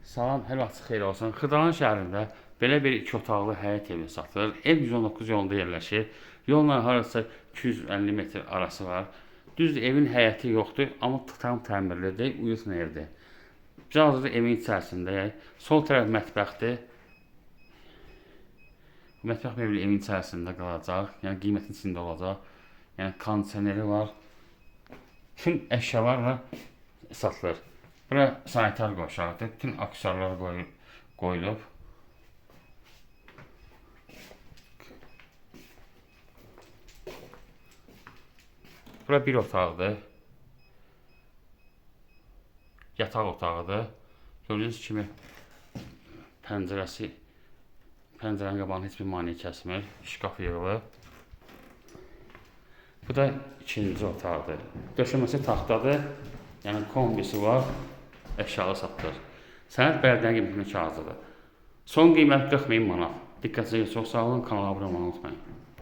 Salam, hər vaxtınız xeyir olsun. Xırdalan şəhərində belə bir 2 otaqlı həyət evi satılır. Ev 119 yolunda yerləşir. Yolla harasa 250 metr arası var. Düzdür, evin həyəti yoxdur, amma tam təmirlidir, uyğun evdir. Biz hazırda evin içərisindəyik. Sol tərəf mətbəxdir. Mətbəx mebeli evin içərisində qalacaq, yəni qiymətin içində olacaq. Yəni kondisioneri var. Bütün əşyalarla satılır. Bura sanitar qoşaqdır. Bütün aksesuarlar qoyulub. Bura bir otaqdır. Yataq otağıdır. Gördüyünüz kimi pəncərənin qabağını heç bir maneə kəsmir. Şkaf yığılıb. Bu da ikinci otaqdır. Döşəməsi taxtadır. Yəni kombisi var. Əşyalı satılır. Sənəd bələdiyyənin qiymətinin kağızıdır. Son qiymət 40 min manat. Diqqətinizə görə çox sağ olun. Kanala abunə olmayı unutmayın.